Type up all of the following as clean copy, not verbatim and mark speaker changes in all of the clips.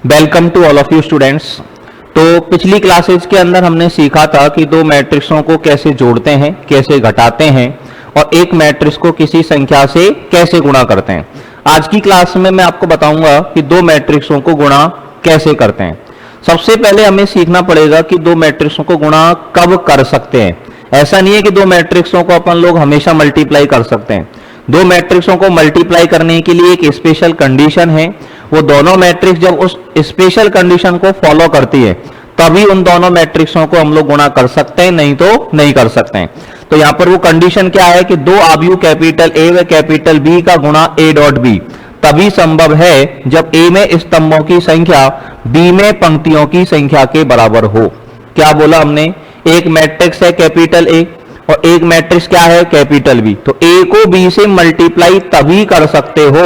Speaker 1: Welcome to all of you students. तो पिछली classes के अंदर हमने सीखा था कि दो मैट्रिक्सों को कैसे जोड़ते हैं, कैसे घटाते हैं और एक मैट्रिक्स को किसी संख्या से कैसे गुणा करते हैं। आज की क्लास में मैं आपको बताऊंगा कि दो मैट्रिक्सों को गुणा कैसे करते हैं। सबसे पहले हमें सीखना पड़ेगा कि दो मैट्रिक्सों को गुणा कब कर सकते हैं। ऐसा नहीं है कि दो मैट्रिक्सों को अपन लोग हमेशा मल्टीप्लाई कर सकते हैं। दो मैट्रिक्सों को मल्टीप्लाई करने के लिए एक स्पेशल कंडीशन है। वो दोनों मैट्रिक्स जब उस स्पेशल कंडीशन को फॉलो करती है तभी उन दोनों मैट्रिक्सों को हम लोग गुणा कर सकते हैं, नहीं तो नहीं कर सकते हैं। तो यहां पर वो कंडीशन क्या है कि दो आव्यूह कैपिटल ए व कैपिटल बी का गुणा ए डॉट बी तभी संभव है जब ए में स्तंभों की संख्या बी में पंक्तियों की संख्या के बराबर हो। क्या बोला हमने? एक मैट्रिक्स है कैपिटल ए और एक मैट्रिक्स क्या है? Capital B. तो ए को बी से मल्टीप्लाई तभी कर सकते हो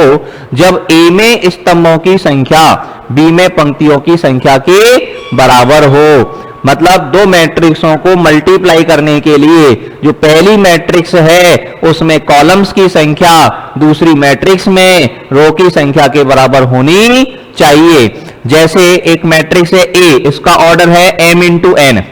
Speaker 1: जब ए में स्तंभों की संख्या बी में पंक्तियों की संख्या के बराबर हो। मतलब दो मैट्रिक्सों को मल्टीप्लाई करने के लिए जो पहली मैट्रिक्स है उसमें कॉलम्स की संख्या दूसरी मैट्रिक्स में रो की संख्या के बराबर होनी चाहिए। जैसे एक मैट्रिक्स है ए, इसका ऑर्डर है m इंटू एन,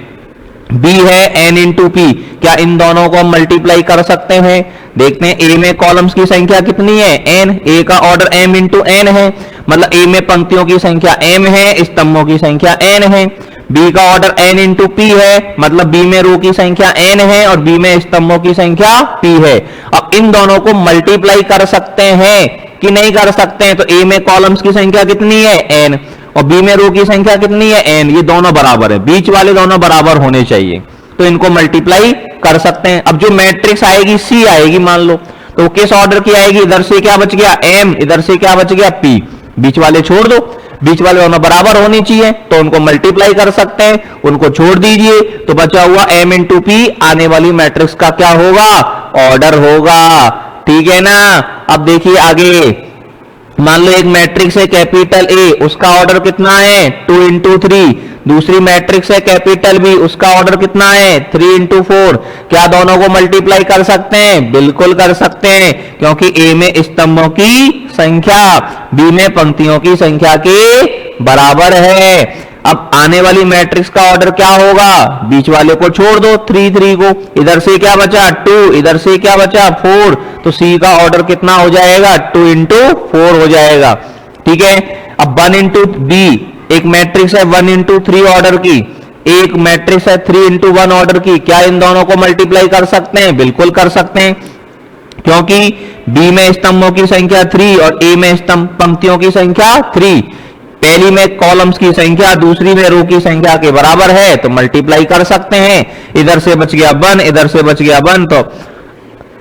Speaker 1: बी है n इंटू पी। क्या इन दोनों को हम मल्टीप्लाई कर सकते हैं? देखते हैं ए में कॉलम्स की संख्या कितनी है? n। ए का ऑर्डर m इंटू एन है, मतलब ए में पंक्तियों की संख्या m है, स्तंभों की संख्या n है। बी का ऑर्डर n इंटू पी है, मतलब बी में रो की संख्या n है और बी में स्तंभों की संख्या p है। अब इन दोनों को मल्टीप्लाई कर सकते हैं कि नहीं कर सकते हैं? तो ए में कॉलम्स की संख्या कितनी है? n और बी में रो की संख्या कितनी है? n। ये दोनों बराबर है, बीच वाले दोनों बराबर होने चाहिए, तो इनको मल्टीप्लाई कर सकते हैं। अब जो मैट्रिक्स आएगी सी आएगी मान लो, तो किस ऑर्डर की आएगी? इधर से क्या बच गया? m, इधर से क्या बच गया? p। बीच वाले छोड़ दो, बीच वाले दोनों बराबर होनी चाहिए, तो उनको मल्टीप्लाई कर सकते हैं। उनको छोड़ दीजिए तो बचा हुआ m इंटू पी आने वाली मैट्रिक्स का क्या होगा? ऑर्डर होगा। ठीक है ना? अब देखिए आगे, मान लो एक मैट्रिक्स है कैपिटल ए, उसका ऑर्डर कितना है? 2 इंटू 3। दूसरी मैट्रिक्स है कैपिटल बी, उसका ऑर्डर कितना है? 3 इंटू 4। क्या दोनों को मल्टीप्लाई कर सकते हैं? बिल्कुल कर सकते हैं, क्योंकि ए में स्तंभों की संख्या बी में पंक्तियों की संख्या के बराबर है। अब आने वाली मैट्रिक्स का ऑर्डर क्या होगा? बीच वाले को छोड़ दो, 3 को। इधर से क्या बचा? 2, इधर से क्या बचा? 4। तो सी का ऑर्डर कितना हो जाएगा? 2 इंटू 4 हो जाएगा। ठीक है। अब 1 इंटू बी, एक मैट्रिक्स है 1 इंटू 3 ऑर्डर की, एक मैट्रिक्स है 3 इंटू 1 ऑर्डर की। क्या इन दोनों को मल्टीप्लाई कर सकते हैं? बिल्कुल कर सकते हैं, क्योंकि बी में स्तंभों की संख्या 3 और ए में स्तंभ पंक्तियों की संख्या 3। पहली में कॉलम्स की संख्या दूसरी में रो की संख्या के बराबर है, तो मल्टीप्लाई कर सकते हैं। इधर से बच गया 1, इधर से बच गया 1, तो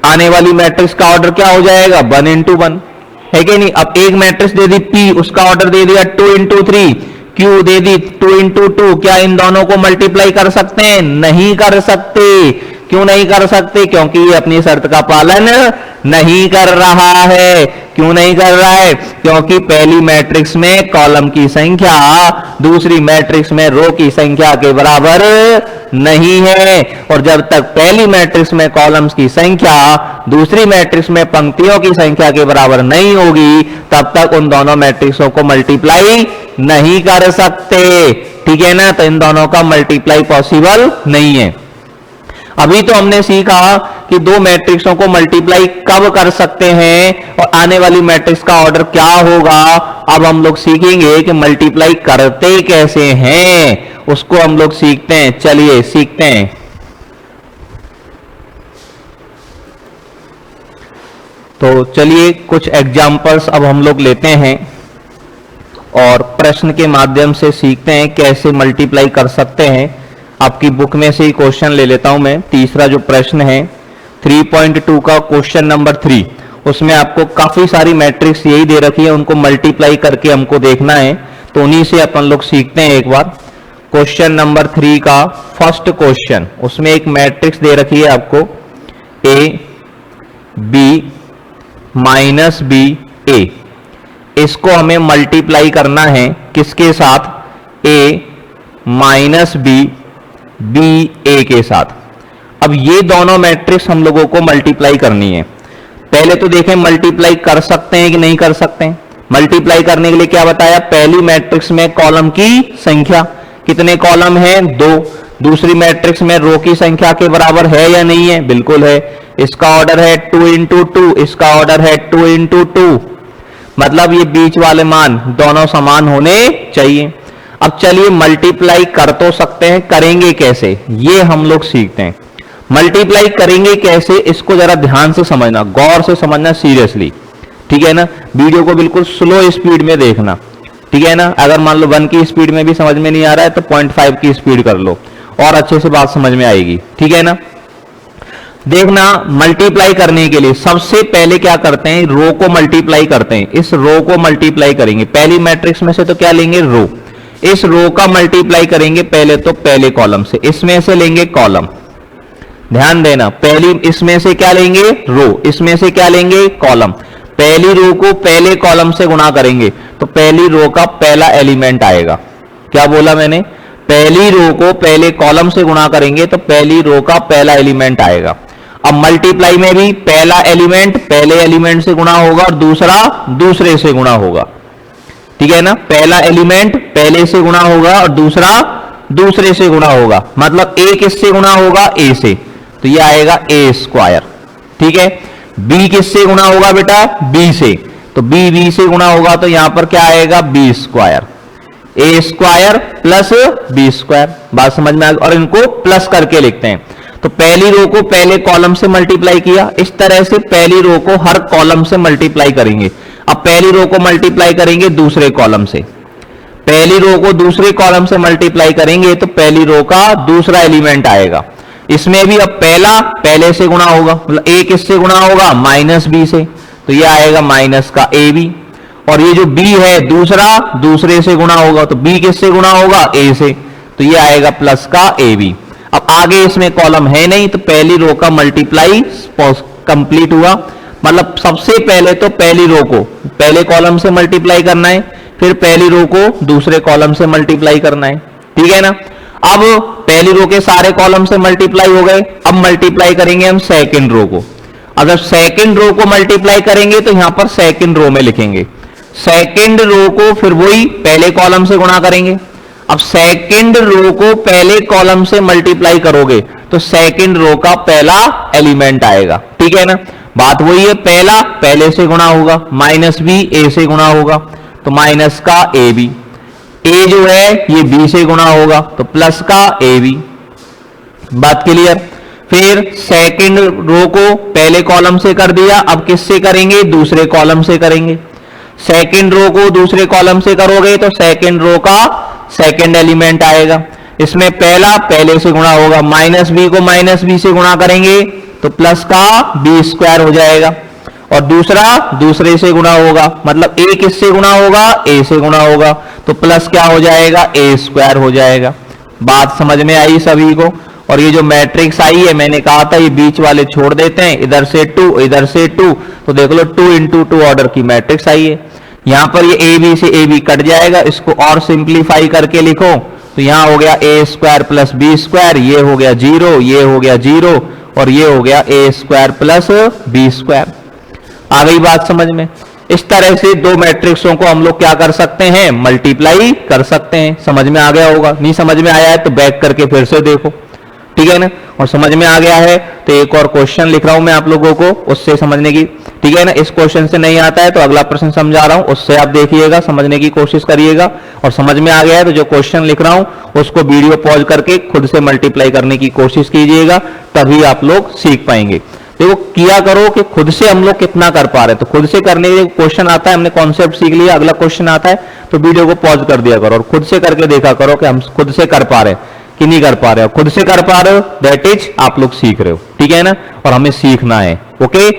Speaker 1: आने वाली मैट्रिक्स का ऑर्डर क्या हो जाएगा? 1 इंटू 1 है कि नहीं? अब एक मैट्रिक्स दे दी पी, उसका ऑर्डर दे दिया 2 इंटू 3, क्यू दे दी 2 इंटू 2। क्या इन दोनों को मल्टीप्लाई कर सकते हैं? नहीं कर सकते। क्यों नहीं कर सकते? क्योंकि ये अपनी शर्त का पालन नहीं कर रहा है। क्यों नहीं कर रहा है? क्योंकि पहली मैट्रिक्स में कॉलम की संख्या दूसरी मैट्रिक्स में रो की संख्या के बराबर नहीं है, और जब तक पहली मैट्रिक्स में कॉलम्स की संख्या दूसरी मैट्रिक्स में पंक्तियों की संख्या के बराबर नहीं होगी तब तक उन दोनों मैट्रिक्सों को मल्टीप्लाई नहीं कर सकते। ठीक है ना? तो इन दोनों का मल्टीप्लाई पॉसिबल नहीं है। अभी तो हमने सीखा कि दो मैट्रिक्सों को मल्टीप्लाई कब कर सकते हैं और आने वाली मैट्रिक्स का ऑर्डर क्या होगा। अब हम लोग सीखेंगे कि मल्टीप्लाई करते कैसे हैं, उसको हम लोग सीखते हैं। चलिए सीखते हैं। तो चलिए कुछ एग्जाम्पल्स अब हम लोग लेते हैं और प्रश्न के माध्यम से सीखते हैं कैसे मल्टीप्लाई कर सकते हैं। आपकी बुक में से ही क्वेश्चन ले लेता हूं मैं। तीसरा जो प्रश्न है 3.2 का क्वेश्चन नंबर 3, उसमें आपको काफी सारी मैट्रिक्स यही दे रखी है, उनको मल्टीप्लाई करके हमको देखना है, तो उन्हीं से अपन लोग सीखते हैं एक बार। क्वेश्चन नंबर 3 का फर्स्ट क्वेश्चन, उसमें एक मैट्रिक्स दे रखी है आपको ए बी माइनस बी ए। इसको हमें मल्टीप्लाई करना है किसके साथ? ए माइनस बी बी ए के साथ। अब ये दोनों मैट्रिक्स हम लोगों को मल्टीप्लाई करनी है। पहले तो देखें मल्टीप्लाई कर सकते हैं कि नहीं कर सकते हैं। मल्टीप्लाई करने के लिए क्या बताया, पहली मैट्रिक्स में कॉलम की संख्या, कितने कॉलम हैं, 2। दूसरी मैट्रिक्स में रो की संख्या के बराबर है या नहीं है, बिल्कुल है। इसका ऑर्डर है 2 इंटू 2, इसका ऑर्डर है 2 इंटू 2, मतलब ये बीच वाले मान दोनों समान होने चाहिए। अब चलिए मल्टीप्लाई कर तो सकते हैं, करेंगे कैसे ये हम लोग सीखते हैं। मल्टीप्लाई करेंगे कैसे, इसको जरा ध्यान से समझना, गौर से समझना, सीरियसली, ठीक है ना। वीडियो को बिल्कुल स्लो स्पीड में देखना, ठीक है ना। अगर मान लो 1 की स्पीड में भी समझ में नहीं आ रहा है तो 0.5 की स्पीड कर लो और अच्छे से बात समझ में आएगी, ठीक है ना। देखना, मल्टीप्लाई करने के लिए सबसे पहले क्या करते हैं, रो को मल्टीप्लाई करते हैं। इस रो को मल्टीप्लाई करेंगे, पहली मैट्रिक्स में से तो क्या लेंगे, रो। इस रो का मल्टीप्लाई करेंगे पहले तो पहले कॉलम से, इसमें से लेंगे कॉलम, ध्यान देना। पहली इसमें से क्या लेंगे, रो, इसमें से क्या लेंगे, कॉलम। पहली रो को पहले कॉलम से गुणा करेंगे तो पहली रो का पहला एलिमेंट आएगा। क्या बोला मैंने, पहली रो को पहले कॉलम से गुणा करेंगे तो पहली रो का पहला एलिमेंट आएगा। अब मल्टीप्लाई में भी पहला एलिमेंट पहले एलिमेंट से गुणा होगा और दूसरा दूसरे से गुणा होगा, ठीक है ना। पहला एलिमेंट पहले से गुणा होगा और दूसरा दूसरे से गुणा होगा, मतलब ए किससे गुणा होगा, ए से, तो ये आएगा ए स्क्वायर, ठीक है। बी किससे गुणा होगा बेटा, बी से, तो बी बी से गुणा होगा तो यहां पर क्या आएगा, बी स्क्वायर, ए स्क्वायर प्लस बी स्क्वायर। बात समझ में आ गई, और इनको प्लस करके लिखते हैं। तो पहली रो को पहले कॉलम से मल्टीप्लाई किया, इस तरह से पहली रो को हर कॉलम से मल्टीप्लाई करेंगे। अब पहली रो को मल्टीप्लाई करेंगे दूसरे कॉलम से, पहली रो को दूसरे कॉलम से मल्टीप्लाई करेंगे तो पहली रो का दूसरा एलिमेंट आएगा। इसमें भी अब पहला पहले से गुणा होगा, मतलब ए किससे गुणा होगा, माइनस बी से, तो ये आएगा माइनस का ए बी। और ये जो बी है दूसरा दूसरे से गुणा होगा, तो बी किससे गुणा होगा, ए से, तो ये आएगा प्लस का ए बी। अब आगे इसमें कॉलम है नहीं तो पहली रो का मल्टीप्लाई कंप्लीट हुआ, मतलब सबसे पहले तो पहली रो को पहले कॉलम से मल्टीप्लाई करना है, फिर पहली रो को दूसरे कॉलम से मल्टीप्लाई करना है, ठीक है ना। अब पहली रो के सारे कॉलम से मल्टीप्लाई हो गए, अब मल्टीप्लाई करेंगे हम सेकंड रो को। अगर सेकंड रो को मल्टीप्लाई करेंगे तो यहां पर सेकंड रो में लिखेंगे, सेकंड रो को फिर वही पहले कॉलम से गुणा करेंगे। अब सेकंड रो को पहले कॉलम से मल्टीप्लाई करोगे तो सेकंड रो का पहला एलिमेंट आएगा, ठीक है ना। बात वही है, पहला पहले से गुणा होगा, माइनस बी ए से गुणा होगा तो माइनस का ए बी, ए जो है ये बी से गुणा होगा तो प्लस का ए बी। बात क्लियर। फिर सेकंड रो को पहले कॉलम से कर दिया, अब किससे करेंगे, दूसरे कॉलम से करेंगे। सेकंड रो को दूसरे कॉलम से करोगे तो सेकंड रो का सेकंड एलिमेंट आएगा। इसमें पहला पहले से गुणा होगा, माइनस बी को माइनस बी से गुणा करेंगे तो प्लस का बी स्क्वायर हो जाएगा, और दूसरा दूसरे से गुणा होगा, मतलब ए किससे गुणा होगा, ए से गुणा होगा, तो प्लस क्या हो जाएगा, ए स्क्वायर हो जाएगा। बात समझ में आई सभी को। और ये जो मैट्रिक्स आई है, मैंने कहा था ये बीच वाले छोड़ देते हैं, इधर से 2 इधर से 2, तो देख लो 2 इंटू 2 ऑर्डर की मैट्रिक्स आई है। यहां पर ये ए बी से ए बी कट जाएगा, इसको और सिंप्लीफाई करके लिखो तो यहां हो गया ए स्क्वायर प्लस बी स्क्वायर, ये हो गया 0, ये हो गया 0, और ये हो गया ए स्क्वायर प्लस बी स्क्वायर। आ गई बात समझ में। इस तरह से दो मैट्रिक्सों को हम लोग क्या कर सकते हैं, मल्टीप्लाई कर सकते हैं। समझ में आ गया होगा, नहीं समझ में आया है तो बैक करके फिर से देखो, ठीक है ना। और समझ में आ गया है तो एक और क्वेश्चन लिख रहा हूं मैं आप लोगों को, उससे समझने की, ठीक है ना। इस क्वेश्चन से नहीं आता है तो अगला प्रश्न समझा रहा हूं, उससे आप देखिएगा, समझने की कोशिश करिएगा। और समझ में आ गया है तो जो क्वेश्चन लिख रहा हूं उसको वीडियो पॉज करके खुद से मल्टीप्लाई करने की कोशिश कीजिएगा, तभी आप लोग सीख पाएंगे। देखो किया करो कि खुद से हम लोग कितना कर पा रहे हैं, तो खुद से करने के लिए क्वेश्चन आता है, हमने कॉन्सेप्ट सीख लिया, अगला क्वेश्चन आता है तो वीडियो को पॉज कर दिया करो और खुद से करके देखा करो कि हम खुद से कर पा रहे हैं कि नहीं कर पा रहे हो। खुद से कर पा रहे हो दैट इज आप लोग सीख रहे हो, ठीक है ना, और हमें सीखना है। ओके,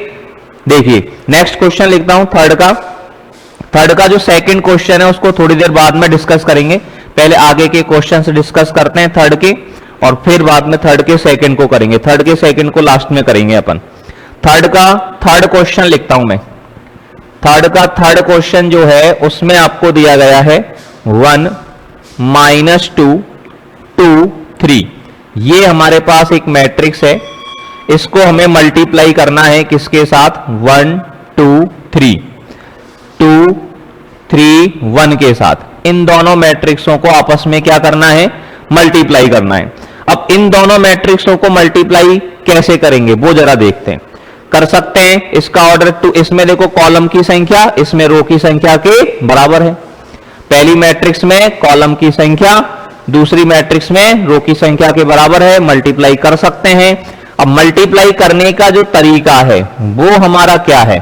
Speaker 1: देखिए नेक्स्ट क्वेश्चन लिखता हूं थर्ड का जो सेकंड क्वेश्चन है उसको थोड़ी देर बाद में डिस्कस करेंगे। पहले आगे के क्वेश्चन से डिस्कस करते हैं थर्ड के, और फिर बाद में थर्ड के सेकंड को करेंगे, थर्ड के सेकंड को लास्ट में करेंगे अपन। थर्ड का थर्ड क्वेश्चन लिखता हूं मैं। थर्ड का थर्ड क्वेश्चन जो है उसमें आपको दिया गया है 1 -2 2 3। ये हमारे पास एक मैट्रिक्स है, इसको हमें मल्टीप्लाई करना है किसके साथ, 1 2 3 2 3 1 के साथ इन दोनों मैट्रिक्सों को आपस में क्या करना है, मल्टीप्लाई करना है। अब इन दोनों मैट्रिक्सों को मल्टीप्लाई कैसे करेंगे वो जरा देखते हैं। कर सकते हैं, इसका ऑर्डर 2, इसमें देखो कॉलम की संख्या इसमें रो की संख्या के बराबर है। पहली मैट्रिक्स में कॉलम की संख्या दूसरी मैट्रिक्स में रो की संख्या के बराबर है, मल्टीप्लाई कर सकते हैं। अब मल्टीप्लाई करने का जो तरीका है वो हमारा क्या है,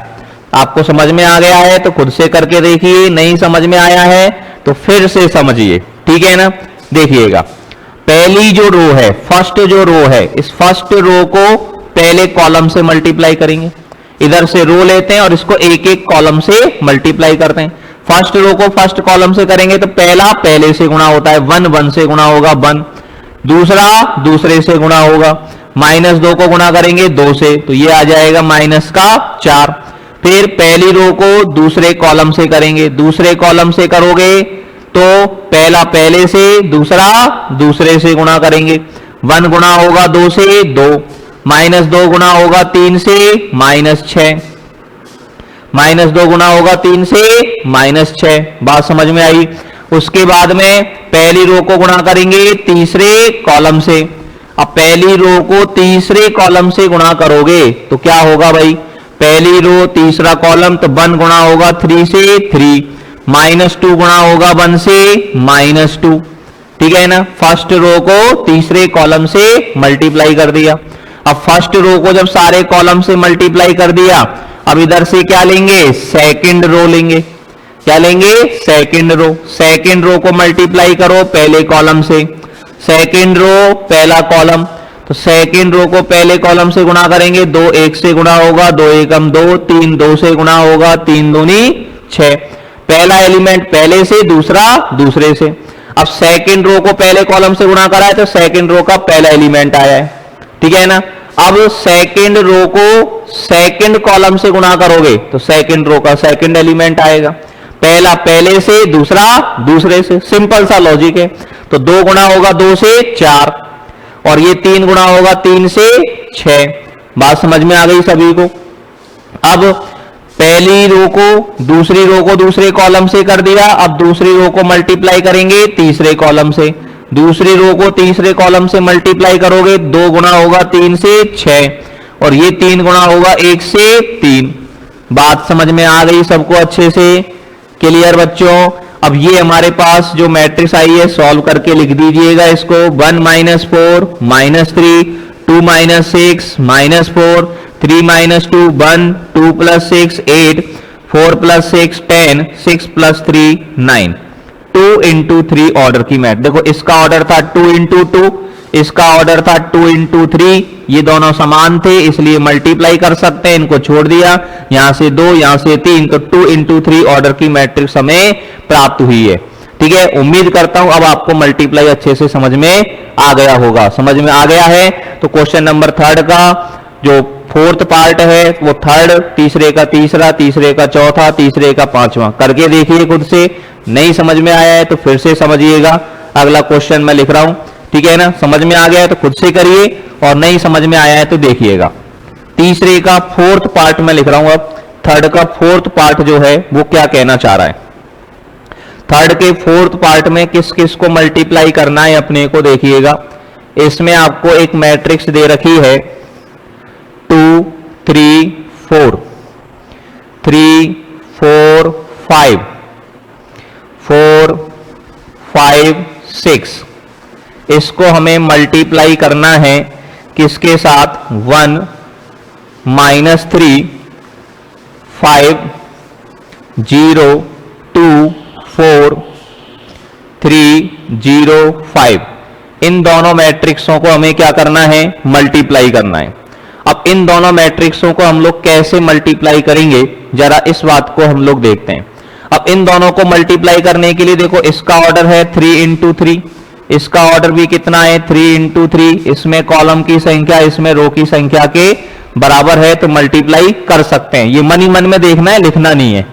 Speaker 1: आपको समझ में आ गया है तो खुद से करके देखिए, नहीं समझ में आया है तो फिर से समझिए, ठीक है ना। देखिएगा, पहली जो रो है, फर्स्ट जो रो है, इस फर्स्ट रो को पहले कॉलम से मल्टीप्लाई करेंगे। इधर से रो लेते हैं और इसको एक एक कॉलम से मल्टीप्लाई करते हैं। फर्स्ट रो को फर्स्ट कॉलम से करेंगे तो पहला पहले से गुणा होता है, 1 1 से गुणा होगा 1, दूसरा दूसरे से गुणा होगा, -2 को गुणा करेंगे 2 से तो ये आ जाएगा -4। फिर पहली रो को दूसरे कॉलम से करेंगे, दूसरे कॉलम से करोगे तो पहला पहले से दूसरा दूसरे से गुणा करेंगे, 1 गुणा होगा 2 से 2, -2 गुणा होगा 3 से -6, -2 गुणा होगा 3 से -6। बात समझ में आई। उसके बाद में पहली रो को गुणा करेंगे तीसरे कॉलम से। अब पहली रो को तीसरे कॉलम से गुणा करोगे तो क्या होगा भाई, पहली रो तीसरा कॉलम तो 1 गुणा होगा 3 से 3, -2 गुणा होगा 1 से -2, ठीक है ना। फर्स्ट रो को तीसरे कॉलम से मल्टीप्लाई कर दिया। अब फर्स्ट रो को जब सारे कॉलम से मल्टीप्लाई कर दिया, अब इधर से क्या लेंगे, सेकंड रो लेंगे। क्या लेंगे, सेकंड रो। सेकंड रो को मल्टीप्लाई करो पहले कॉलम से, सेकंड रो पहला कॉलम तो सेकंड रो को पहले कॉलम से गुणा करेंगे, 2 1 से गुणा होगा, 2 1 2, 3 2 से गुणा होगा, 3 दूनी 6। पहला एलिमेंट पहले से, दूसरा दूसरे से। अब सेकंड रो को पहले कॉलम से गुणा करा है तो सेकंड रो का पहला एलिमेंट आया है, ठीक है ना। अब सेकंड रो को सेकंड कॉलम से गुणा करोगे तो सेकंड रो का सेकंड एलिमेंट आएगा, पहला पहले से दूसरा दूसरे से। सिंपल सा लॉजिक है। तो 2 गुणा होगा 2 से 4 और ये 3 गुणा होगा 3 से 6। बात समझ में आ गई सभी को। अब पहली रो को दूसरे कॉलम से कर दिया, अब दूसरी रो को मल्टीप्लाई करेंगे तीसरे कॉलम से, दूसरी रो को तीसरे कॉलम से मल्टीप्लाई करोगे, 2 गुणा होगा 3 से 6 और ये 3 गुणा होगा 1 से 3। बात समझ में आ गई सबको अच्छे से, क्लियर बच्चों। अब ये हमारे पास जो मैट्रिक्स आई है सॉल्व करके लिख दीजिएगा इसको, 1 -4 -3 2 -6 -4 3 -2 1 2 + 6 8 4 + 6 10 6 + 3 9। 2 × 3 ऑर्डर की मैथ। देखो इसका ऑर्डर था 2 × 2, इसका ऑर्डर था 2 × 3। ये दोनों समान थे इसलिए मल्टीप्लाई कर सकते हैं, इनको छोड़ दिया, यहां से 2 यहां से 3 तो 2 × 3 ऑर्डर की मैट्रिक्स हमें प्राप्त हुई है, ठीक है। उम्मीद करता हूं अब आपको मल्टीप्लाई अच्छे से समझ में आ गया होगा। समझ में आ गया है तो क्वेश्चन नंबर 3 का जो 4th पार्ट है वो 3rd, तीसरे का तीसरा, तीसरे का चौथा, तीसरे का 5वां करके देखिए खुद से। नहीं समझ में आया है तो फिर से समझिएगा। अगला क्वेश्चन मैं लिख रहा हूं, ठीक है ना। समझ में आ गया है तो खुद से करिए और नहीं समझ में आया है तो देखिएगा। तीसरे का 4th पार्ट मैं लिख रहा हूं। अब 3rd का 4th पार्ट जो है वो क्या कहना चाह रहा है। 3rd के 4th पार्ट में किस किस को मल्टीप्लाई करना है अपने को देखिएगा। इसमें आपको एक मैट्रिक्स दे रखी है 2 3 4 3 4 5 4 5 6। इसको हमें मल्टीप्लाई करना है किसके साथ, 1 -3 5 0 2 4 3 0 5। इन दोनों मैट्रिक्सों को हमें क्या करना है, मल्टीप्लाई करना है। अब इन दोनों मैट्रिक्सों को हम लोग कैसे मल्टीप्लाई करेंगे जरा इस बात को हम लोग देखते हैं। अब इन दोनों को मल्टीप्लाई करने के लिए देखो इसका ऑर्डर है 3 × 3, इसका ऑर्डर भी कितना है 3 × 3। इसमें कॉलम की संख्या इसमें रो की संख्या के बराबर है तो मल्टीप्लाई कर सकते हैं। ये मन ही मन में देखना है, लिखना नहीं है,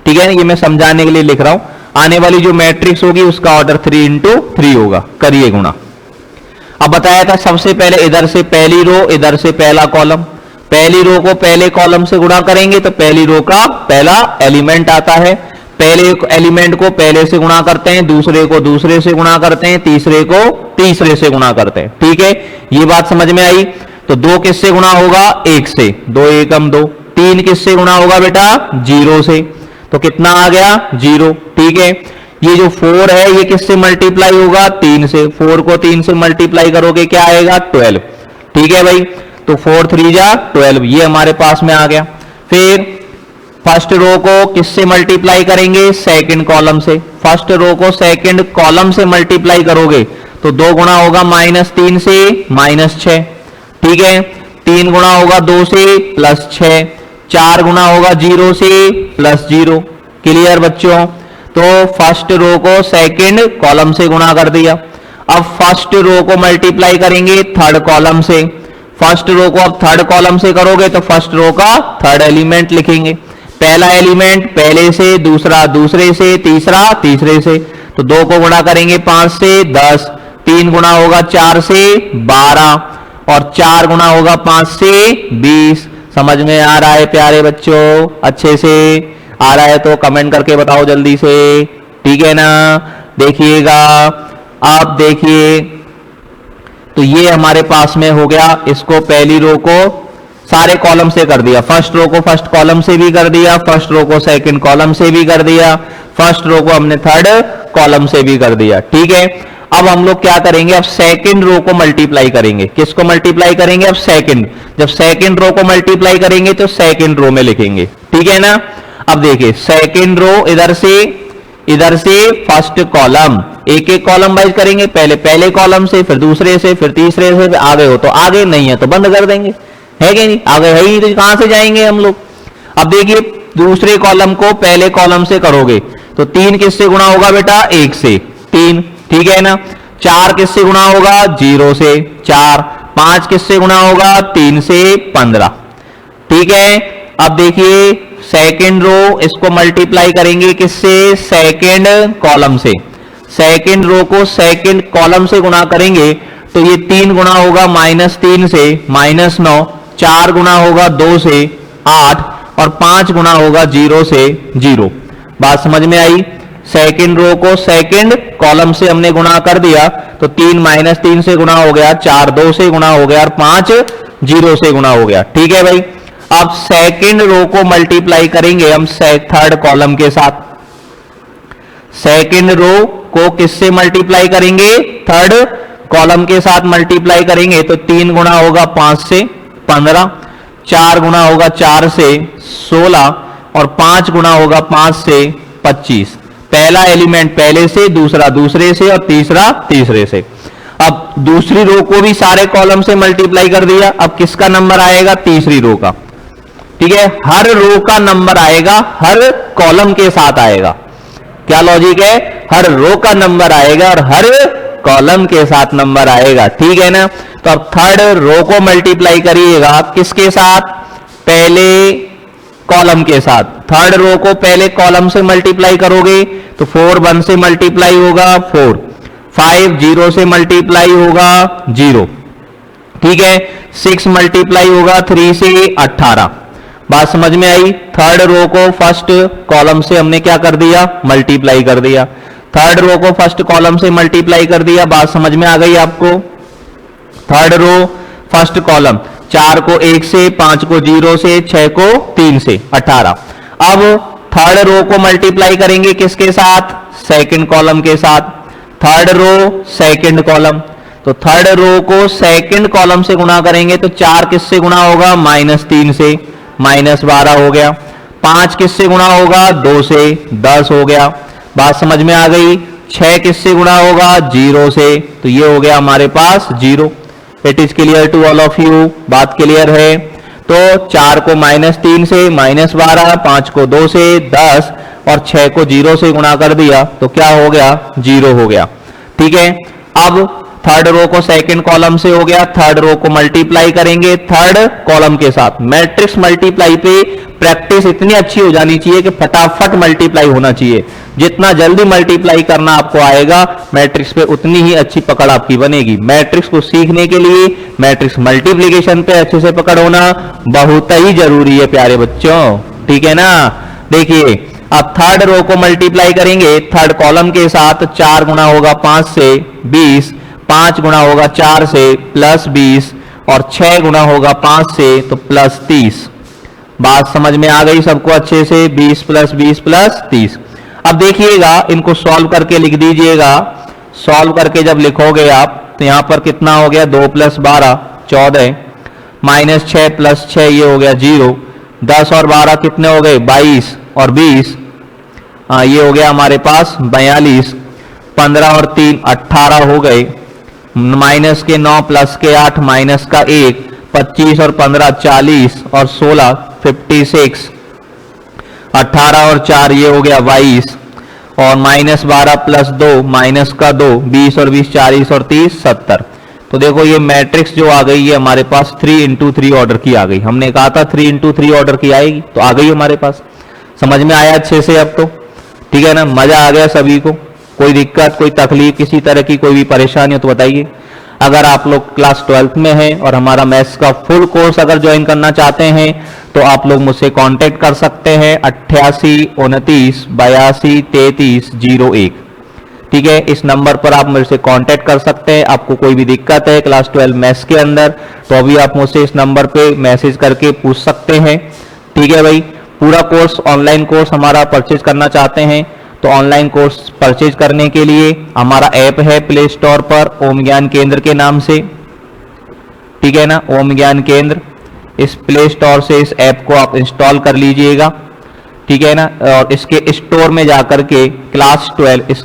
Speaker 1: ठीक है। ये मैं समझाने के लिए लिख रहा हूं। आने वाली जो मैट्रिक्स होगी उसका ऑर्डर 3 × 3 होगा। करिए गुणा। अब बताया था सबसे पहले इधर से पहली रो, इधर से पहला कॉलम। पहली रो को पहले कॉलम से गुणा करेंगे तो पहली रो का पहला एलिमेंट आता है, पहले एलिमेंट को पहले से गुणा करते हैं, दूसरे को दूसरे से गुणा करते हैं, तीसरे को तीसरे से गुणा करते हैं। ठीक है, ये बात समझ में आई। तो 2 किससे गुणा होगा? 1 से, 2 एकम 2। 3 किससे गुणा होगा बेटा? 0 से, तो कितना आ गया? 0। ठीक है, ये जो 4 है ये किससे मल्टीप्लाई होगा? 3 से। 4 को 3 से मल्टीप्लाई करोगे क्या आएगा? 12। ठीक है भाई, तो 4 3 जा 12, ये हमारे पास में आ गया। फिर फर्स्ट रो को किससे मल्टीप्लाई करेंगे? सेकंड कॉलम से। फर्स्ट रो को सेकंड कॉलम से मल्टीप्लाई करोगे तो 2 गुणा होगा -3 से -6। ठीक है, 3 गुणा होगा 2 से +6, 4 गुणा होगा 0 से +0। क्लियर बच्चों? तो फर्स्ट रो को सेकंड कॉलम से गुणा कर दिया। अब फर्स्ट रो को मल्टीप्लाई करेंगे थर्ड कॉलम से। फर्स्ट रो को अब थर्ड कॉलम से करोगे तो फर्स्ट रो का थर्ड एलिमेंट लिखेंगे। पहला एलिमेंट पहले से, दूसरा दूसरे से, तीसरा तीसरे से। तो 2 को गुणा करेंगे 5 से 10, 3 गुणा होगा 4 से 12 और 4 गुणा होगा 5 से 20। समझ में आ रहा है प्यारे बच्चों? अच्छे से आ रहा है तो कमेंट करके बताओ जल्दी से। ठीक है ना? देखिएगा, आप देखिए, तो ये हमारे पास में हो गया। इसको पहली रो को सारे कॉलम से कर दिया, फर्स्ट रो को फर्स्ट कॉलम से भी कर दिया, फर्स्ट रो को सेकंड कॉलम से भी कर दिया, फर्स्ट रो को हमने थर्ड कॉलम से भी कर दिया। ठीक है, अब हम लोग क्या करेंगे? अब सेकंड रो को मल्टीप्लाई करेंगे। किसको मल्टीप्लाई करेंगे? अब सेकंड। जब सेकंड रो को मल्टीप्लाई करेंगे तो सेकंड रो में लिखेंगे। ठीक है ना? अब देखिए, सेकंड रो इधर से फर्स्ट कॉलम, एक एक कॉलम वाइज करेंगे। पहले कॉलम से, फिर दूसरे से, फिर तीसरे से, फिर आगे हो तो आगे, नहीं है तो बंद कर देंगे। है कि नहीं? आगे है ही तो कहां से जाएंगे हम लोग? अब देखिए, दूसरे कॉलम को पहले कॉलम से करोगे तो 3 किससे गुणा होगा बेटा? 1 से, 3। ठीक है ना? 4 किससे गुणा होगा? 0 से, 4। 5 किससे गुणा होगा? 3 से 15। ठीक है, अब देखिए सेकंड रो, इसको मल्टीप्लाई करेंगे किससे? सेकंड कॉलम से। सेकंड रो को सेकंड कॉलम से गुणा करेंगे तो ये 3 गुणा होगा -3 से -9, 4 गुणा होगा 2 से 8 और 5 गुणा होगा 0 से 0। बात समझ में आई? सेकंड रो को सेकंड कॉलम से हमने गुणा कर दिया तो 3 -3 से गुणा हो गया, 4 2 से गुणा हो गया और 5 0 से गुणा हो गया। ठीक है भाई, अब सेकंड रो को मल्टीप्लाई करेंगे हम थर्ड कॉलम के साथ। सेकंड रो को किससे मल्टीप्लाई करेंगे? थर्ड कॉलम के साथ मल्टीप्लाई करेंगे तो 3 गुणा होगा 5 से 15, 4 गुणा होगा 4 से 16 और 5 गुणा होगा 5 से 25। पहला एलिमेंट पहले से, दूसरा दूसरे से और तीसरा तीसरे से। अब दूसरी रो को भी सारे कॉलम से मल्टीप्लाई कर दिया। अब किसका नंबर आएगा? तीसरी रो का। ठीक है, हर रो का नंबर आएगा, हर कॉलम के साथ आएगा। क्या लॉजिक है? हर रो का नंबर आएगा और हर कॉलम के साथ नंबर आएगा। ठीक है ना? तो अब थर्ड रो को मल्टीप्लाई करिएगा किसके साथ? पहले कॉलम के साथ। थर्ड रो को पहले कॉलम से मल्टीप्लाई करोगे तो 4 1 से मल्टीप्लाई होगा 4, 5 0 से मल्टीप्लाई होगा 0। ठीक है, 6 मल्टीप्लाई होगा 3 से 18। बात समझ में आई? थर्ड रो को फर्स्ट कॉलम से हमने क्या कर दिया? मल्टीप्लाई कर दिया। थर्ड रो को फर्स्ट कॉलम से मल्टीप्लाई कर दिया। बात समझ में आ गई आपको? थर्ड रो फर्स्ट कॉलम, 4 को 1 से, 5 को 0 से, 6 को 3 से, 18। अब थर्ड रो को मल्टीप्लाई करेंगे किसके साथ? सेकंड कॉलम के साथ। थर्ड रो सेकंड कॉलम, तो थर्ड रो को सेकंड कॉलम से गुणा करेंगे तो 4 किससे गुणा होगा? -3 से, -12 हो गया। 5 किससे गुणा होगा? 2 से, 10 हो गया। बात समझ में आ गई? 6 किससे गुणा होगा? 0 से, तो ये हो गया हमारे पास 0। It is clear to all of you? बात क्लियर है? तो 4 को -3 से, -12, 5 को 2 से, 10 और 6 को 0 से गुणा कर दिया तो क्या हो गया? 0 हो गया। ठीक है, अब थर्ड रो को सेकंड कॉलम से हो गया। थर्ड रो को मल्टीप्लाई करेंगे थर्ड कॉलम के साथ। मैट्रिक्स मल्टीप्लाई पे प्रैक्टिस इतनी अच्छी हो जानी चाहिए कि फटाफट मल्टीप्लाई होना चाहिए। जितना जल्दी मल्टीप्लाई करना आपको आएगा मैट्रिक्स पे उतनी ही अच्छी पकड़ आपकी बनेगी। मैट्रिक्स को सीखने के लिए मैट्रिक्स मल्टीप्लिकेशन पे अच्छे से पकड़ होना बहुत ही जरूरी है प्यारे बच्चों। ठीक है ना? देखिए अब थर्ड रो को मल्टीप्लाई करेंगे थर्ड कॉलम के साथ, 4 गुना होगा 5 से 20, 5 गुना होगा 4 से प्लस 20 और 6 गुना होगा 5 से तो प्लस 30। बात समझ में आ गई सबको अच्छे से? 20 प्लस 20 प्लस 30। अब देखिएगा इनको सॉल्व करके लिख दीजिएगा। सॉल्व करके जब लिखोगे आप तो यहां पर कितना हो गया, 2 प्लस 12 14, माइनस 6 प्लस 6 ये हो गया 0, 10 और 12 कितने हो गए, 22 और 20 ये हो गया हमारे पास 42, 15 और 3 18 हो गए, माइनस के 9 प्लस के 8 माइनस का 1, 25 और 15 40 और 16 56, 18 और 4 ये हो गया 22 और माइनस 12 प्लस 2 माइनस का 2, 20 और 20 40 और 30 70। तो देखो ये मैट्रिक्स जो आ गई ये हमारे पास 3 into 3 ऑर्डर की आ गई। हमने कहा था 3 into 3 ऑर्डर की आएगी, तो आ गई हमारे पास। समझ में आया अच्छे से अब तो? ठीक है ना, मजा आ गया सभी को? कोई दिक्कत, कोई तकलीफ, किसी तरह की कोई भी परेशानी हो तो बताइए। अगर आप लोग क्लास 12th में हैं और हमारा मैथ्स का फुल कोर्स अगर ज्वाइन करना चाहते हैं तो आप लोग मुझसे कांटेक्ट कर सकते हैं 88 29 82 33 01। ठीक है, इस नंबर पर आप मुझसे कांटेक्ट कर सकते हैं। आपको कोई भी दिक्कत है क्लास 12 मैथ्स के अंदर तो अभी आप मुझसे इस नंबर पे मैसेज करके पूछ सकते हैं। ठीक है भाई, पूरा कोर्स ऑनलाइन कोर्स हमारा परचेज करना चाहते हैं तो ऑनलाइन कोर्स परचेज करने के लिए हमारा ऐप है प्ले स्टोर पर ओम ज्ञान केंद्र के नाम से। ठीक है ना, ओम ज्ञान केंद्र, इस प्ले स्टोर से इस ऐप को आप इंस्टॉल कर लीजिएगा। ठीक है ना, और इसके स्टोर में जाकर के क्लास 12 इस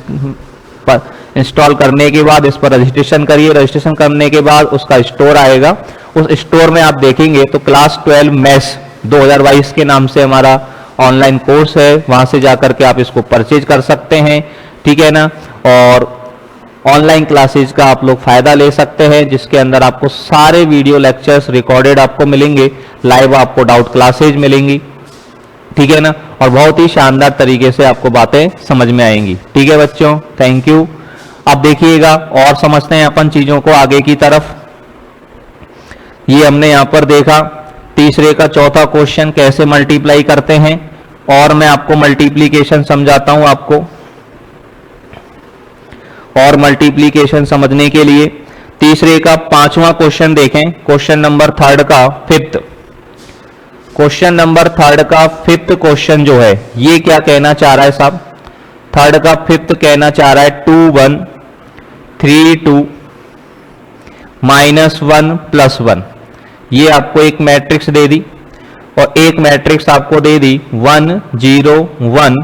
Speaker 1: पर इंस्टॉल करने के बाद इस पर रजिस्ट्रेशन करिए। रजिस्ट्रेशन करने के बाद उसका स्टोर आएगा, उस स्टोर में आप देखेंगे तो क्लास 12 मैथ्स 2022 के नाम से हमारा ऑनलाइन कोर्स है, वहां से जाकर के आप इसको परचेज कर सकते हैं। ठीक है ना, और ऑनलाइन क्लासेज का आप लोग फायदा ले सकते हैं जिसके अंदर आपको सारे वीडियो लेक्चर्स रिकॉर्डेड आपको मिलेंगे, लाइव आपको डाउट क्लासेज मिलेंगी। ठीक है ना, और बहुत ही शानदार तरीके से आपको बातें समझ में आएंगी। ठीक है बच्चों, थैंक यू। अब देखिएगा और समझते हैं अपन चीजों को आगे की तरफ। ये हमने यहां पर देखा तीसरे का चौथा क्वेश्चन कैसे मल्टीप्लाई करते हैं, और मैं आपको मल्टीप्लीकेशन समझाता हूं आपको। और मल्टीप्लीकेशन समझने के लिए तीसरे का पांचवा क्वेश्चन देखें, क्वेश्चन नंबर थर्ड का फिफ्थ। क्वेश्चन नंबर थर्ड का फिफ्थ क्वेश्चन जो है ये क्या कहना चाह रहा है साहब? थर्ड का फिफ्थ कहना चाह रहा है 2 1 3 2 -1 + 1। ये आपको एक मैट्रिक्स दे दी और एक मैट्रिक्स आपको दे दी 1 0 1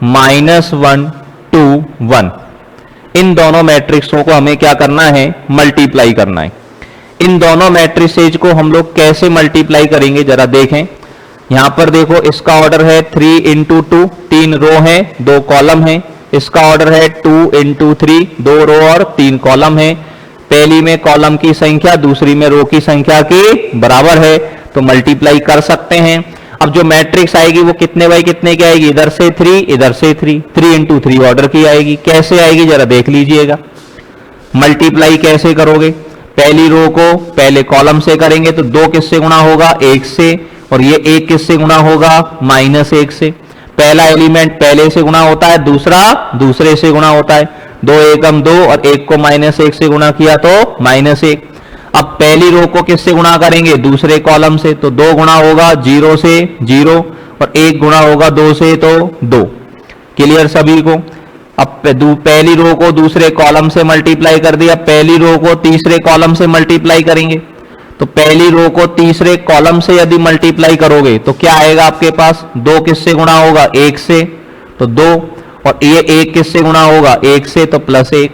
Speaker 1: -1 2 1। इन दोनों मैट्रिक्सों को हमें क्या करना है? मल्टीप्लाई करना है। इन दोनों मैट्रिसेज को हम लोग कैसे मल्टीप्लाई करेंगे जरा देखें। यहां पर देखो इसका ऑर्डर है 3 into 2, 3 रो है 2 कॉलम है। इसका ऑर्डर है 2 into 3, 2 रो और 3 कॉलम है। पहली में कॉलम की संख्या दूसरी में रो की संख्या के बराबर है तो मल्टीप्लाई कर सकते हैं। अब जो मैट्रिक्स आएगी वो कितने बाई कितने की आएगी? इधर से 3 इधर से 3, 3 into 3 ऑर्डर की आएगी। कैसे आएगी जरा देख लीजिएगा। मल्टीप्लाई कैसे करोगे? पहली रो को पहले कॉलम से करेंगे तो 2 किससे गुणा होगा? 1 से, और ये 1 किससे गुणा होगा? -1 से। पहला एलिमेंट पहले से गुणा होता है, दूसरा दूसरे से गुणा होता है। 2 एकम 2 और 1 को -1 से गुणा किया तो -1। अब पहली रो को किससे गुणा करेंगे? दूसरे कॉलम से, तो 2 गुणा होगा 0 से 0 और 1 गुणा होगा 2 से तो 2। क्लियर सभी को? अब पहली रो को दूसरे कॉलम से मल्टीप्लाई कर दिया, पहली रो को तीसरे कॉलम से मल्टीप्लाई करेंगे। तो पहली रो को तीसरे कॉलम से यदि मल्टीप्लाई करोगे तो क्या आएगा आपके पास? 2 किससे गुणा होगा? 1 से, तो 2, और ये 1 किससे गुणा होगा? 1 से, तो +1।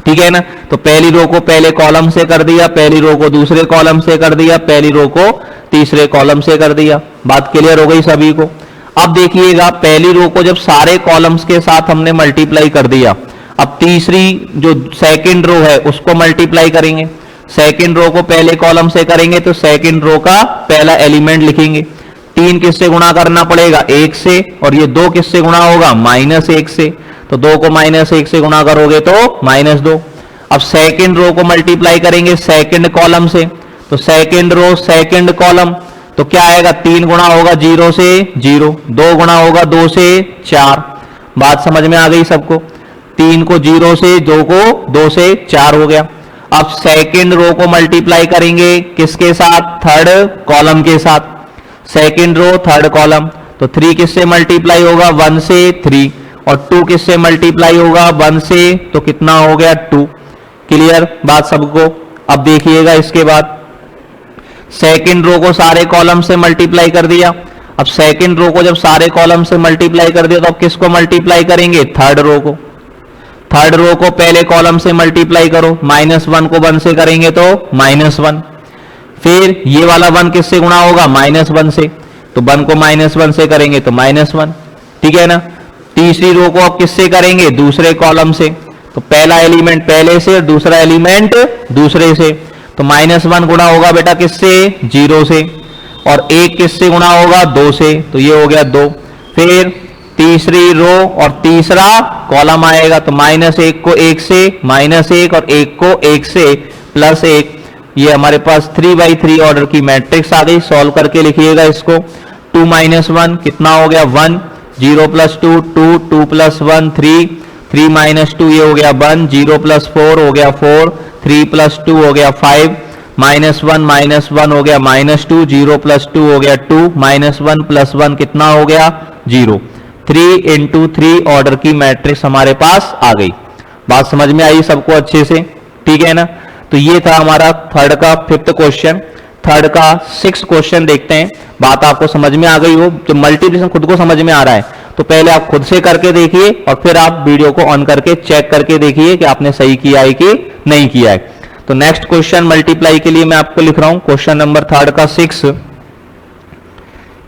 Speaker 1: ठीक है ना, तो पहली रो को पहले कॉलम से कर दिया, पहली रो को दूसरे कॉलम से कर दिया, पहली रो को तीसरे कॉलम से कर दिया। बात क्लियर हो गई सभी को? अब देखिएगा पहली रो को जब सारे कॉलम्स के साथ हमने मल्टीप्लाई कर दिया, अब तीसरी जो सेकंड रो है उसको मल्टीप्लाई करेंगे। सेकंड रो को पहले कॉलम से करेंगे तो सेकंड रो का पहला एलिमेंट लिखेंगे। 3 किससे गुणा करना पड़ेगा? 1 से, और ये 2 किससे गुणा होगा? -1 से, तो 2 को -1 से गुणा करोगे तो -2। अब सेकंड रो को मल्टीप्लाई करेंगे सेकंड कॉलम से, तो सेकंड रो सेकंड कॉलम, तो क्या आएगा, 3 गुणा होगा 0 से 0, 2 गुणा होगा 2 से 4। बात समझ में आ गई सबको? 3 को 0 से, 2 को 2 से 4 हो गया। अब सेकंड रो को मल्टीप्लाई करेंगे किसके साथ, थर्ड कॉलम के साथ। सेकंड रो थर्ड कॉलम, तो 3 किससे मल्टीप्लाई होगा, 1 से 3, और 2 किससे मल्टीप्लाई होगा, 1 से, तो कितना हो गया 2। क्लियर बात सबको? अब देखिएगा इसके बाद सेकंड रो को सारे कॉलम से मल्टीप्लाई कर दिया। अब सेकंड रो को जब सारे कॉलम से मल्टीप्लाई कर दिया तो अब किसको मल्टीप्लाई करेंगे, थर्ड रो को। थर्ड रो को पहले कॉलम से मल्टीप्लाई करो, -1 को 1 से करेंगे तो -1, फिर ये वाला 1 किससे गुणा होगा, -1 से, तो 1 को -1 से करेंगे तो -1, ठीक है ना। तीसरी रो को अब किससे करेंगे, दूसरे कॉलम से, तो पहला एलिमेंट पहले से और दूसरा एलिमेंट दूसरे से, तो -1 गुणा होगा बेटा किससे, 0 से, और 1 किससे गुणा होगा, 2 से, तो ये हो गया 2। फिर तीसरी रो और तीसरा कॉलम आएगा, तो -1 को 1 से, -1 और 1 को 1 से, +1, ये हमारे पास 3/3 ऑर्डर की मैट्रिक्स आ गई। सॉल्व करके लिखिएगा इसको। 2 - 1 कितना हो गया, 1, 0 + 2 2, 2 + 1 3, 3 - 2 ये हो गया 1, 0 + 4 हो गया 4, 3 + 2 हो गया 5, -1 हो गया -2, 0 + 2 हो गया 2, -1 + 1 कितना हो गया, 0। 3 × 3 ऑर्डर की मैट्रिक्स हमारे पास आ गई। बात समझ में आई सबको अच्छे से, ठीक है ना। तो ये था हमारा थर्ड का 5th क्वेश्चन। थर्ड का 6th क्वेश्चन देखते हैं। बात आपको समझ में आ गई हो, तो मल्टीप्लिकेशन खुद को समझ में आ रहा है तो पहले आप खुद से करके देखिए और फिर आप वीडियो को ऑन करके चेक करके देखिए कि आपने सही किया है कि नहीं किया है। तो नेक्स्ट क्वेश्चन मल्टीप्लाई के लिए मैं आपको लिख रहा हूं, क्वेश्चन नंबर थर्ड का 6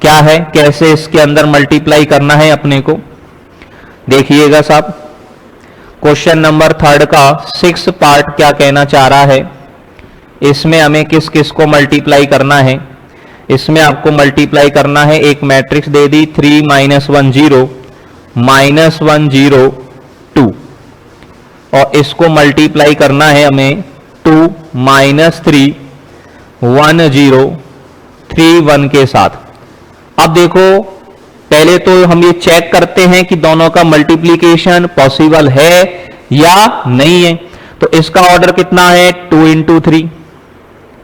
Speaker 1: क्या है, कैसे इसके अंदर मल्टीप्लाई करना है अपने को, देखिएगा साहब। क्वेश्चन नंबर थर्ड का 6 पार्ट क्या कहना चाह रहा है, इसमें हमें किस किस को मल्टीप्लाई करना है। इसमें आपको मल्टीप्लाई करना है, एक मैट्रिक्स दे दी 3 - 1 0 -1 0 2, और इसको मल्टीप्लाई करना है हमें 2 - 3 1 0 3 1 के साथ। अब देखो पहले तो हम ये चेक करते हैं कि दोनों का मल्टीप्लीकेशन पॉसिबल है या नहीं है। तो इसका ऑर्डर कितना है, 2 × 3,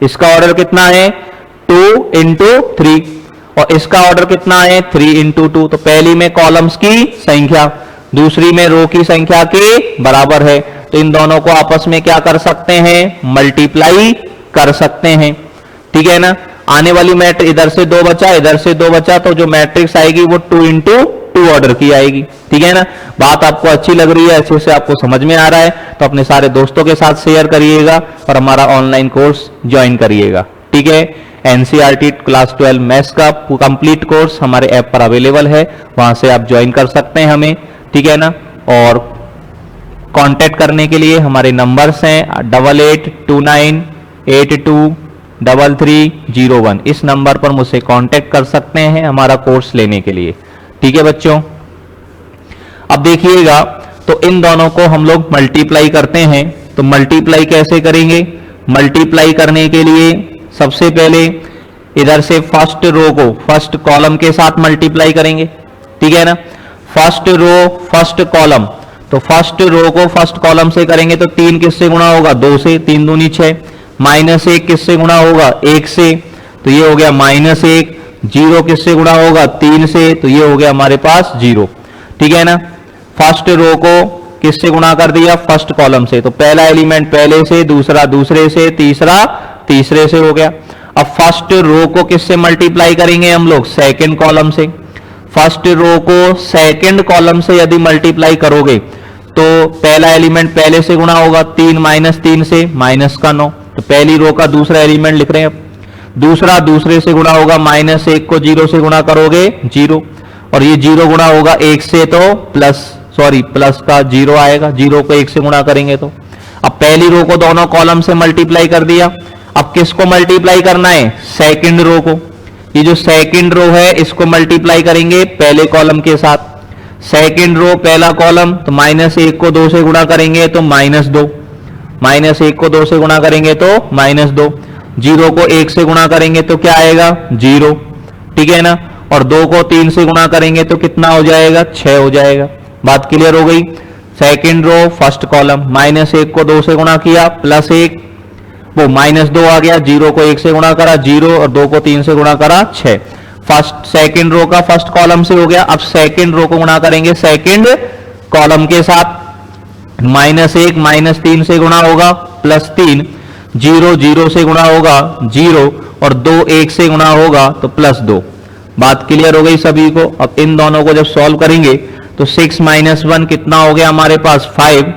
Speaker 1: इसका ऑर्डर कितना है 2 × 3, और इसका ऑर्डर कितना है 3 × 2। तो पहली में कॉलम्स की संख्या दूसरी में रो की संख्या के बराबर है, तो इन दोनों को आपस में क्या कर सकते हैं, मल्टीप्लाई कर सकते हैं, ठीक है ना। आने वाली मैट्रिक्स इधर से 2 बचा, इधर से 2 बचा, तो जो मैट्रिक्स आएगी वो 2 × 2 ऑर्डर की आएगी, ठीक है ना। बात आपको अच्छी लग रही है, अच्छे से आपको समझ में आ रहा है, तो अपने सारे दोस्तों के साथ शेयर करिएगा और हमारा ऑनलाइन कोर्स ज्वाइन करिएगा, ठीक है। एनसीईआरटी क्लास 12 मैथ्स का कंप्लीट कोर्स हमारे ऐप पर अवेलेबल है, वहां से आप ज्वाइन कर सकते हैं हमें, ठीक है ना। और कांटेक्ट करने के लिए हमारे नंबर्स हैं 8829823301, इस नंबर पर मुझसे कांटेक्ट कर सकते हैं हमारा कोर्स लेने के लिए, ठीक है बच्चों। अब देखिएगा, तो इन दोनों को हम लोग मल्टीप्लाई करते हैं, तो मल्टीप्लाई कैसे करेंगे। मल्टीप्लाई करने के लिए सबसे पहले इधर से फर्स्ट रो को फर्स्ट कॉलम के साथ मल्टीप्लाई करेंगे, ठीक है ना। फर्स्ट रो फर्स्ट कॉलम, तो फर्स्ट रो को फर्स्ट कॉलम से करेंगे तो 3 किससे गुणा होगा, 2 से, 3 दूनी 6, -1 किससे गुणा होगा, 1 से, तो ये हो गया -1, 0 किससे गुणा होगा, 3 से, तो ये हो गया हमारे पास 0, ठीक है ना। फर्स्ट रो को किससे गुणा कर दिया, फर्स्ट कॉलम से, तो पहला एलिमेंट पहले से, दूसरा दूसरे से, तीसरा तीसरे से हो गया। अब फर्स्ट रो को किससे मल्टीप्लाई करेंगे हम लोग, सेकंड कॉलम से। फर्स्ट रो को सेकंड कॉलम से यदि मल्टीप्लाई करोगे तो पहला एलिमेंट पहले से गुणा होगा, 3 - 3 से -9, तो पहली रो का दूसरा एलिमेंट लिख रहे हैं। दूसरा दूसरे से गुणा होगा, -1 को 0 से गुणा करोगे 0, और ये 0 गुणा होगा 1 से तो प्लस का 0 आएगा, 0 को 1 से गुणा करेंगे तो। अब पहली रो को दोनों कॉलम से मल्टीप्लाई कर दिया, अब किसको मल्टीप्लाई करना है, सेकंड रो को। ये जो सेकंड रो है इसको मल्टीप्लाई करेंगे पहले कॉलम के साथ। सेकंड रो पहला कॉलम, तो -1 को 2 से गुणा करेंगे तो -2, -1 को 2 से गुणा करेंगे तो -2, 0 को 1 से गुणा करेंगे तो क्या आएगा 0, ठीक है ना। और 2 को 3 से गुणा करेंगे तो कितना हो जाएगा 6 हो जाएगा। बात क्लियर हो गई। सेकंड रो फर्स्ट कॉलम, -1 को 2 से गुणा किया +1 वो -2 आ गया, 0 को 1 से गुणा करा 0 और 2 को 3 से गुणा करा 6। फर्स्ट सेकंड रो का फर्स्ट कॉलम से हो गया। अब सेकंड रो को गुणा करेंगे सेकंड कॉलम के साथ, -1 -3 से गुणा होगा +3, 0 0 से गुणा होगा 0 और 2 1 से गुणा होगा तो +2। बात क्लियर हो गई सभी को। अब इन दोनों को जब सॉल्व करेंगे तो 6 - 1 कितना हो गया हमारे पास 5,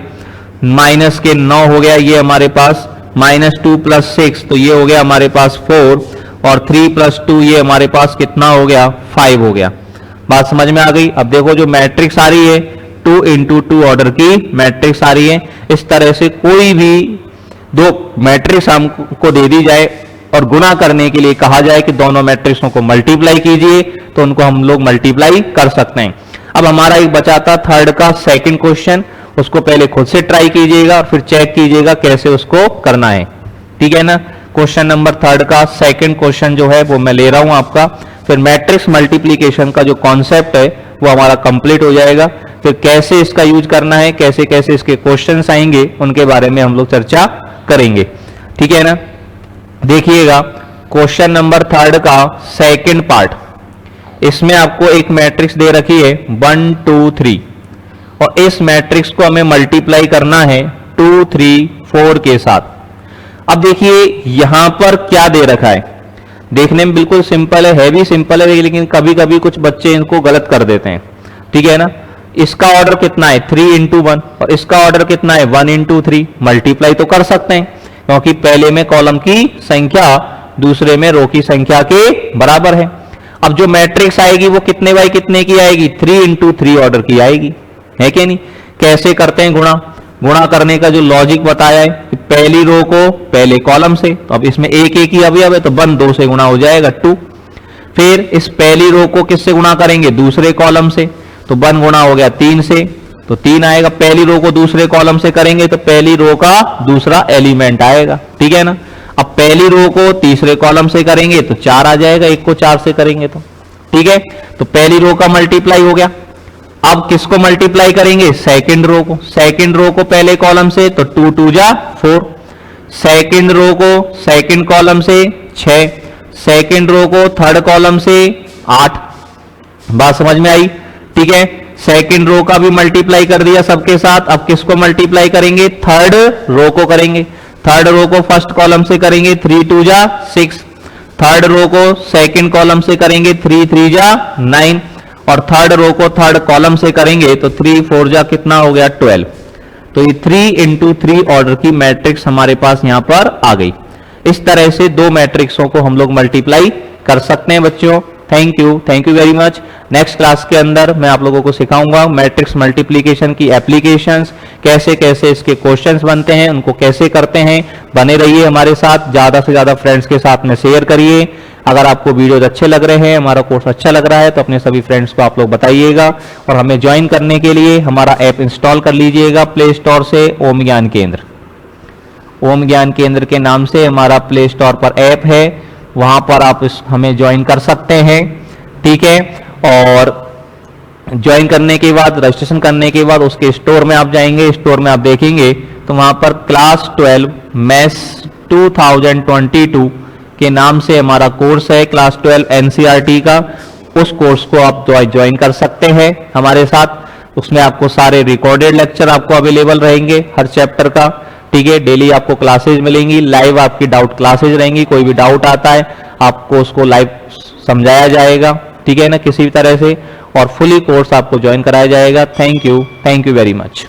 Speaker 1: माइनस के 9 हो गया ये हमारे पास, -2 + 6 तो ये हो गया हमारे पास 4 और 3 + 2 ये हमारे पास कितना हो गया 5 हो गया। बात समझ में आ गई। अब देखो जो मैट्रिक्स आ रही है 2 × 2 ऑर्डर की मैट्रिक्स आ रही है। इस तरह से कोई भी दो मैट्रिक्स हमको दे दी जाए और गुणा करने के लिए कहा जाए कि दोनों मैट्रिक्सों को मल्टीप्लाई कीजिए तो उनको हम लोग मल्टीप्लाई कर सकते हैं। अब हमारा एक बचा था थर्ड का सेकंड क्वेश्चन, उसको पहले खुद से ट्राई कीजिएगा और फिर चेक कीजिएगा कैसे उसको करना है, ठीक है ना। क्वेश्चन नंबर थर्ड का सेकंड क्वेश्चन जो है वो मैं ले रहा हूं आपका, फिर मैट्रिक्स मल्टीप्लीकेशन का जो कॉन्सेप्ट है वो हमारा कंप्लीट हो जाएगा। फिर कैसे इसका यूज करना है, कैसे कैसे इसके क्वेश्चंस आएंगे उनके बारे में हम लोग चर्चा करेंगे, ठीक है ना। देखिएगा क्वेश्चन नंबर थर्ड का सेकंड पार्ट, इसमें आपको एक मैट्रिक्स दे रखी है 1 2 3 और इस मैट्रिक्स को हमें मल्टीप्लाई करना है 2 3 4 के साथ। अब देखिए यहां पर क्या दे रखा है, देखने में बिल्कुल सिंपल है भी सिंपल है, लेकिन कभी कभी कुछ बच्चे इनको गलत कर देते हैं, ठीक है ना। इसका ऑर्डर कितना है 3 × 1 और इसका ऑर्डर कितना है 1 × 3। मल्टीप्लाई तो कर सकते हैं क्योंकि पहले में कॉलम की संख्या दूसरे में रो की संख्या के बराबर है। अब जो मैट्रिक्स आएगी वो कितने बाई कितने की आएगी 3 × 3 ऑर्डर की आएगी, है कि नहीं। कैसे करते हैं गुणा, गुणा करने का जो लॉजिक बताया है कि पहली रो को पहले कॉलम से, तो अब इसमें एक एक ही अवयव है तो 1 2 से गुणा हो जाएगा 2। फिर इस पहली रो को किससे गुणा करेंगे दूसरे कॉलम से, तो 1 गुणा हो गया 3 से तो 3 आएगा। पहली रो को दूसरे कॉलम से करेंगे तो पहली रो का दूसरा एलिमेंट आएगा, ठीक है ना। अब पहली रो को तीसरे कॉलम से करेंगे तो 4 आ जाएगा, 1 को 4 से करेंगे तो, ठीक है। तो पहली रो का मल्टीप्लाई हो गया। अब किसको मल्टीप्लाई करेंगे सेकंड रो को, सेकंड रो को पहले कॉलम से तो 2 2 जा 4, सेकंड रो को सेकंड कॉलम से 6, सेकंड रो को थर्ड कॉलम से 8। बात समझ में आई, ठीक है। सेकंड रो का भी मल्टीप्लाई कर दिया सबके साथ। अब किसको मल्टीप्लाई करेंगे थर्ड रो को करेंगे, थर्ड रो को फर्स्ट कॉलम से करेंगे 3 2 जा 6, थर्ड रो को सेकंड कॉलम से करेंगे 3 3 जा 9 और थर्ड रो को थर्ड कॉलम से करेंगे तो 3 4 जा कितना हो गया 12। तो ये 3 × 3 ऑर्डर की मैट्रिक्स हमारे पास यहां पर आ गई। इस तरह से दो मैट्रिक्सों को हम लोग मल्टीप्लाई कर सकते हैं बच्चों। Thank you very much. Next class के अंदर मैं आप लोगों को सिखाऊंगा मैट्रिक्स मल्टीप्लिकेशन की एप्लीकेशंस, कैसे कैसे इसके क्वेश्चंस बनते हैं, उनको कैसे करते हैं। बने रहिए हमारे साथ, ज्यादा से ज्यादा फ्रेंड्स के साथ में शेयर करिए। अगर आपको वीडियोज अच्छे लग रहे हैं, हमारा कोर्स अच्छा लग रहा है तो अपने सभी फ्रेंड्स को आप लोग बताइएगा। और हमें ज्वाइन करने के लिए हमारा ऐप इंस्टॉल कर लीजिएगा प्ले स्टोर से, ओम ज्ञान केंद्र। ओम ज्ञान केंद्र के नाम से हमारा प्ले स्टोर पर ऐप है, वहां पर आप हमें ज्वाइन कर सकते हैं, ठीक है। और ज्वाइन करने के बाद, रजिस्ट्रेशन करने के बाद उसके स्टोर में आप जाएंगे, स्टोर में आप देखेंगे तो वहां पर क्लास 12 मैथ्स 2022 के नाम से हमारा कोर्स है, क्लास 12 NCERT का। उस कोर्स को आप ज्वाइन कर सकते हैं हमारे साथ। उसमें आपको सारे रिकॉर्डेड लेक्चर आपको अवेलेबल रहेंगे हर चैप्टर का, ठीक है। डेली आपको क्लासेज मिलेंगी, लाइव आपकी डाउट क्लासेज रहेंगी। कोई भी डाउट आता है आपको उसको लाइव समझाया जाएगा, ठीक है ना, किसी भी तरह से, और फुली कोर्स आपको ज्वाइन कराया जाएगा। Thank you very much.